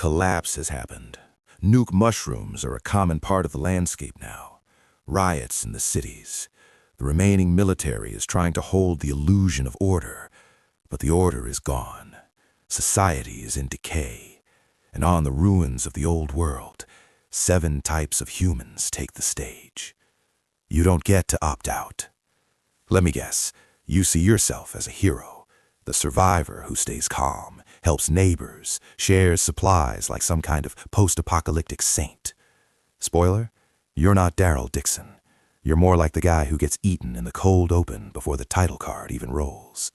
Collapse has happened. Nuke mushrooms are a common part of the landscape now. Riots in the cities. The remaining military is trying to hold the illusion of order, but the order is gone. Society is in decay, and on the ruins of the old world, 7 types of humans take the stage. You don't get to opt out. Let me guess, you see yourself as a hero, the survivor who stays calm, helps neighbors, shares supplies like some kind of post-apocalyptic saint. Spoiler, you're not Daryl Dixon. You're more like the guy who gets eaten in the cold open before the title card even rolls.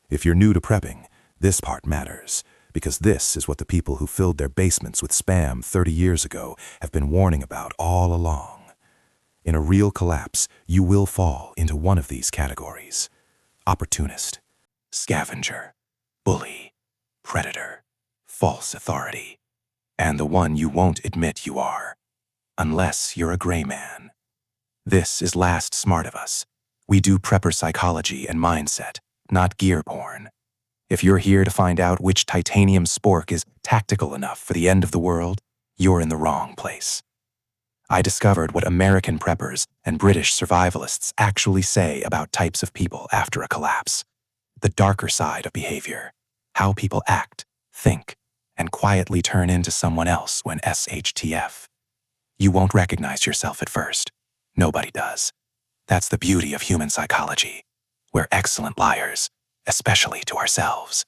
If you're new to prepping, this part matters, because this is what the people who filled their basements with spam 30 years ago have been warning about all along. In a real collapse, you will fall into one of these categories: opportunist, scavenger, bully, predator, false authority, and the one you won't admit you are, unless you're a gray man. This is Last Smart of Us. We do prepper psychology and mindset, not gear porn. If you're here to find out which titanium spork is tactical enough for the end of the world, you're in the wrong place. I discovered what American preppers and British survivalists actually say about types of people after a collapse. The darker side of behavior. How people act, think, and quietly turn into someone else when SHTF. You won't recognize yourself at first. Nobody does. That's the beauty of human psychology. We're excellent liars, especially to ourselves.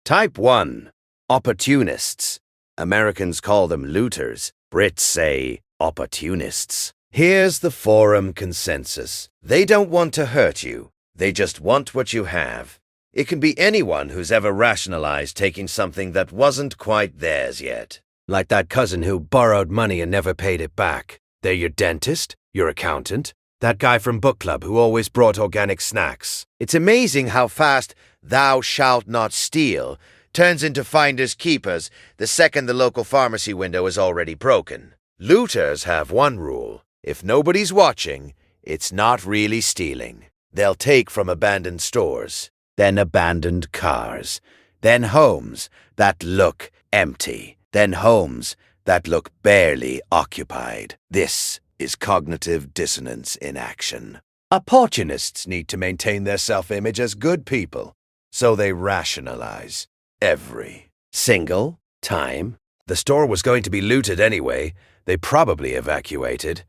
Type 1. Opportunists. Americans call them looters. Brits say opportunists. Here's the forum consensus. They don't want to hurt you. They just want what you have. It can be anyone who's ever rationalized taking something that wasn't quite theirs yet. Like that cousin who borrowed money and never paid it back. They're your dentist, your accountant, that guy from book club who always brought organic snacks. It's amazing how fast "thou shalt not steal" turns into finders keepers the second the local pharmacy window is already broken. Looters have one rule. If nobody's watching, it's not really stealing. They'll take from abandoned stores, then abandoned cars, then homes that look empty, then homes that look barely occupied. This is cognitive dissonance in action. Opportunists need to maintain their self-image as good people, so they rationalize every single time. The store was going to be looted anyway. They probably evacuated.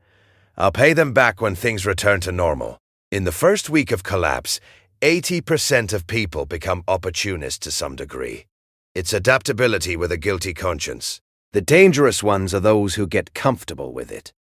I'll pay them back when things return to normal. In the first week of collapse, 80% of people become opportunists to some degree. It's adaptability with a guilty conscience. The dangerous ones are those who get comfortable with it.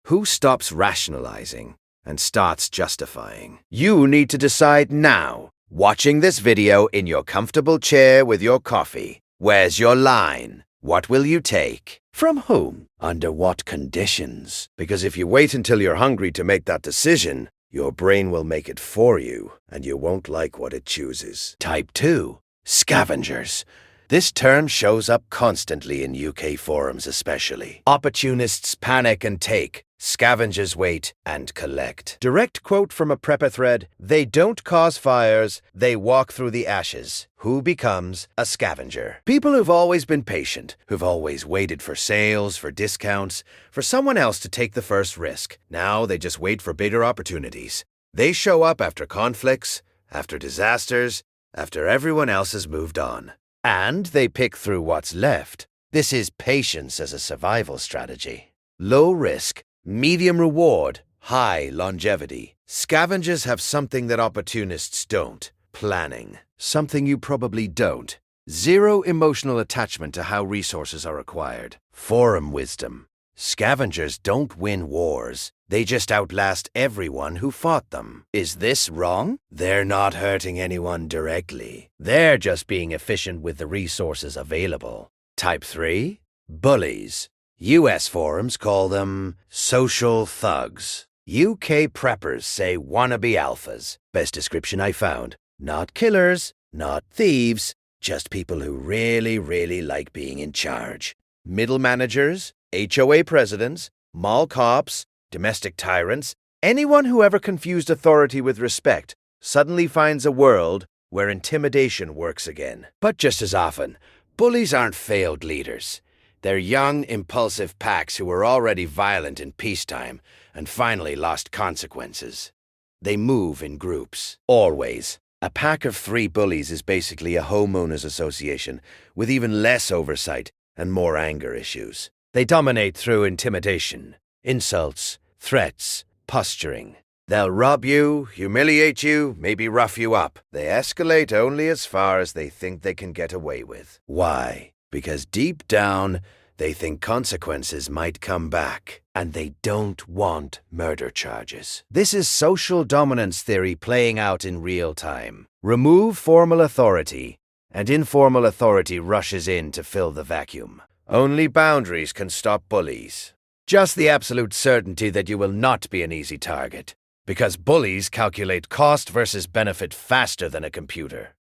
Who stops rationalizing and starts justifying? You need to decide now, watching this video in your comfortable chair with your coffee. Where's your line? What will you take? From whom? Under what conditions? Because if you wait until you're hungry to make that decision, your brain will make it for you, and you won't like what it chooses. Type 2. Scavengers. This term shows up constantly in UK forums especially. Opportunists panic and take. Scavengers wait and collect. Direct quote from a prepper thread: they don't cause fires, they walk through the ashes. Who becomes a scavenger? People who've always been patient, who've always waited for sales, for discounts, for someone else to take the first risk. Now they just wait for bigger opportunities. They show up after conflicts, after disasters, after everyone else has moved on. And they pick through what's left. This is patience as a survival strategy. Low risk, medium reward, high longevity. Scavengers have something that opportunists don't: planning. Something you probably don't. Zero emotional attachment to how resources are acquired. Forum wisdom. Scavengers don't win wars. They just outlast everyone who fought them. Is this wrong? They're not hurting anyone directly. They're just being efficient with the resources available. Type 3. Bullies. US forums call them social thugs. UK preppers say wannabe alphas. Best description I found. Not killers, not thieves, just people who really like being in charge. Middle managers, HOA presidents, mall cops, domestic tyrants, anyone who ever confused authority with respect suddenly finds a world where intimidation works again. But just as often, bullies aren't failed leaders. They're young, impulsive packs who were already violent in peacetime and finally lost consequences. They move in groups. Always. A pack of 3 bullies is basically a homeowners association with even less oversight and more anger issues. They dominate through intimidation, insults, threats, posturing. They'll rob you, humiliate you, maybe rough you up. They escalate only as far as they think they can get away with. Why? Because deep down, they think consequences might come back, and they don't want murder charges. This is social dominance theory playing out in real time. Remove formal authority, and informal authority rushes in to fill the vacuum. Only boundaries can stop bullies. Just the absolute certainty that you will not be an easy target, because bullies calculate cost versus benefit faster than a computer.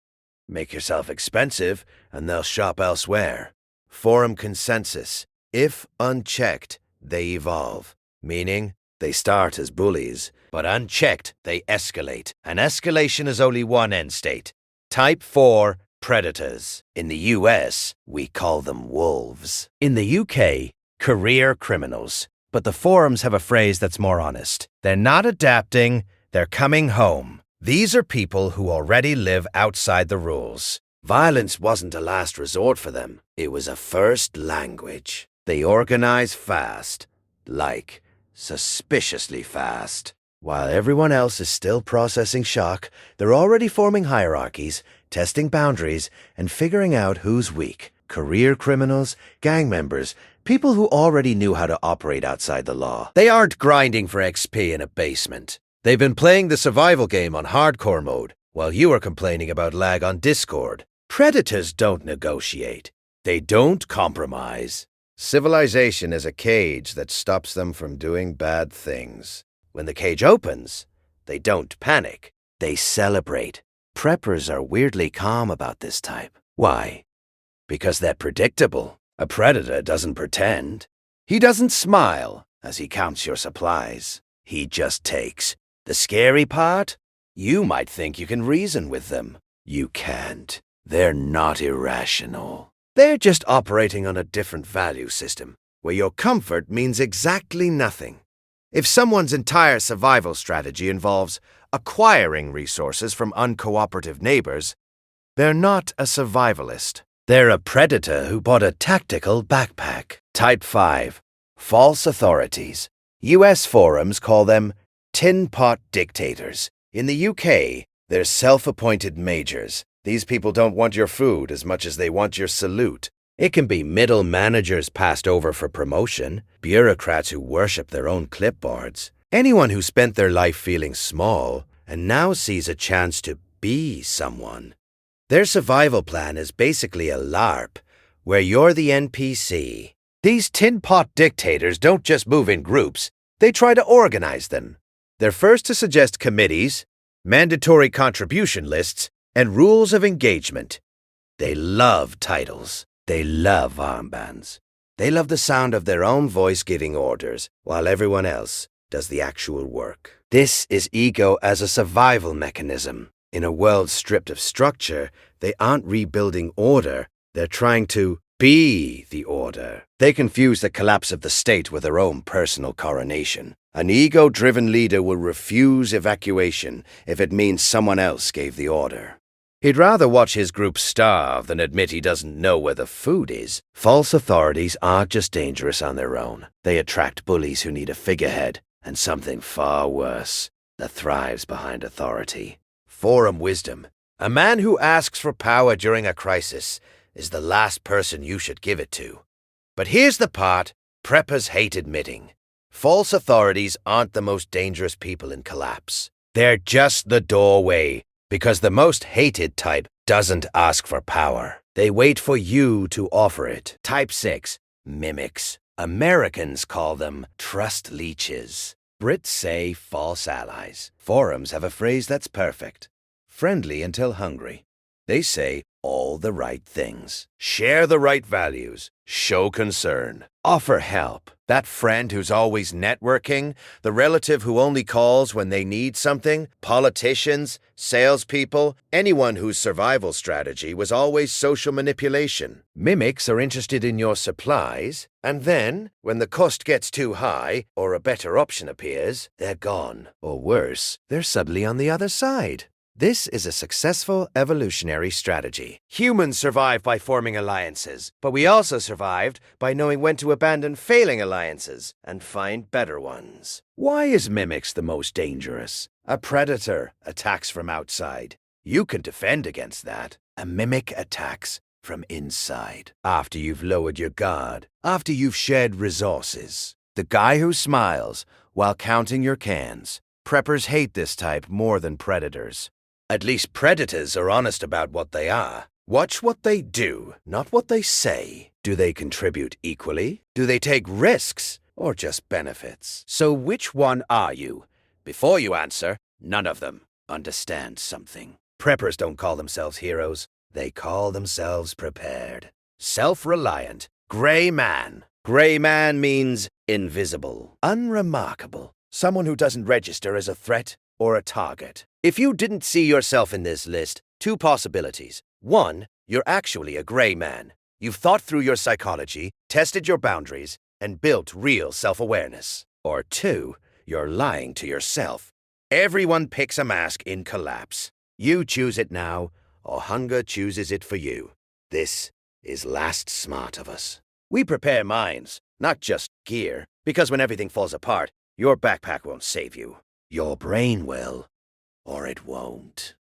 Make yourself expensive, and they'll shop elsewhere. Forum consensus. If unchecked, they evolve. Meaning, they start as bullies, but unchecked, they escalate. And escalation is only one end state. Type 4, predators. In the US, we call them wolves. In the UK, career criminals. But the forums have a phrase that's more honest. They're not adapting, they're coming home. These are people who already live outside the rules. Violence wasn't a last resort for them. It was a first language. They organize fast, like suspiciously fast. While everyone else is still processing shock, they're already forming hierarchies, testing boundaries, and figuring out who's weak. Career criminals, gang members, people who already knew how to operate outside the law. They aren't grinding for XP in a basement. They've been playing the survival game on hardcore mode, while you are complaining about lag on Discord. Predators don't negotiate. They don't compromise. Civilization is a cage that stops them from doing bad things. When the cage opens, they don't panic. They celebrate. Preppers are weirdly calm about this type. Why? Because they're predictable. A predator doesn't pretend. He doesn't smile as he counts your supplies. He just takes. The scary part? You might think you can reason with them. You can't. They're not irrational. They're just operating on a different value system, where your comfort means exactly nothing. If someone's entire survival strategy involves acquiring resources from uncooperative neighbors, they're not a survivalist. They're a predator who bought a tactical backpack. Type 5. False authorities. US forums call them tin pot dictators. In the UK, they're self-appointed majors. These people don't want your food as much as they want your salute. It can be middle managers passed over for promotion, bureaucrats who worship their own clipboards, anyone who spent their life feeling small and now sees a chance to be someone. Their survival plan is basically a LARP, where you're the NPC. These tin pot dictators don't just move in groups, they try to organize them. They're first to suggest committees, mandatory contribution lists, and rules of engagement. They love titles. They love armbands. They love the sound of their own voice giving orders, while everyone else does the actual work. This is ego as a survival mechanism. In a world stripped of structure, they aren't rebuilding order. They're trying to be the order. They confuse the collapse of the state with their own personal coronation. An ego-driven leader will refuse evacuation if it means someone else gave the order. He'd rather watch his group starve than admit he doesn't know where the food is. False authorities aren't just dangerous on their own. They attract bullies who need a figurehead, and something far worse that thrives behind authority. Forum wisdom. A man who asks for power during a crisis is the last person you should give it to. But here's the part preppers hate admitting. False authorities aren't the most dangerous people in collapse. They're just the doorway, because the most hated type doesn't ask for power. They wait for you to offer it. Type 6. Mimics. Americans call them trust leeches. Brits say false allies. Forums have a phrase that's perfect. Friendly until hungry. They say all the right things. Share the right values. Show concern. Offer help. That friend who's always networking, the relative who only calls when they need something, politicians, salespeople, anyone whose survival strategy was always social manipulation. Mimics are interested in your supplies, and then, when the cost gets too high or a better option appears, they're gone. Or worse, they're suddenly on the other side. This is a successful evolutionary strategy. Humans survived by forming alliances, but we also survived by knowing when to abandon failing alliances and find better ones. Why is mimics the most dangerous? A predator attacks from outside. You can defend against that. A mimic attacks from inside. After you've lowered your guard, after you've shed resources. The guy who smiles while counting your cans. Preppers hate this type more than predators. At least predators are honest about what they are. Watch what they do, not what they say. Do they contribute equally? Do they take risks or just benefits? So which one are you? Before you answer, none of them. Understand something. Preppers don't call themselves heroes. They call themselves prepared. Self-reliant. Gray man. Gray man means invisible. Unremarkable. Someone who doesn't register as a threat or a target. If you didn't see yourself in this list, two possibilities. One, you're actually a gray man. You've thought through your psychology, tested your boundaries, and built real self-awareness. Or two, you're lying to yourself. Everyone picks a mask in collapse. You choose it now, or hunger chooses it for you. This is last smart of us. We prepare minds, not just gear, because when everything falls apart, your backpack won't save you. Your brain will, or it won't.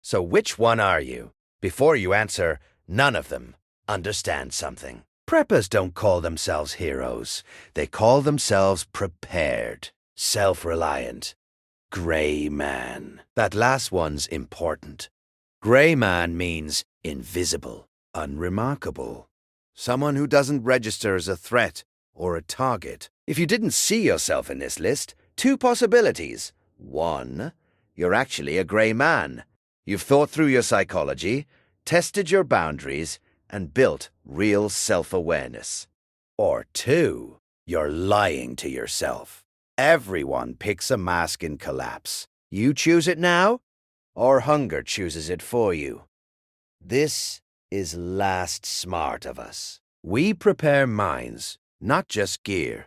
So which one are you? Before you answer, none of them. understand something. Preppers don't call themselves heroes. They call themselves prepared, self-reliant. Gray man. That last one's important. Gray man means invisible, unremarkable. Someone who doesn't register as a threat or a target. If you didn't see yourself in this list, two possibilities. One, you're actually a gray man. You've thought through your psychology, tested your boundaries, and built real self-awareness. Or two, you're lying to yourself. Everyone picks a mask in collapse. You choose it now, or hunger chooses it for you. This is last smart of us. We prepare minds, not just gear.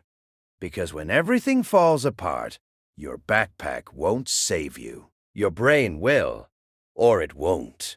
Because when everything falls apart, your backpack won't save you. Your brain will, or it won't.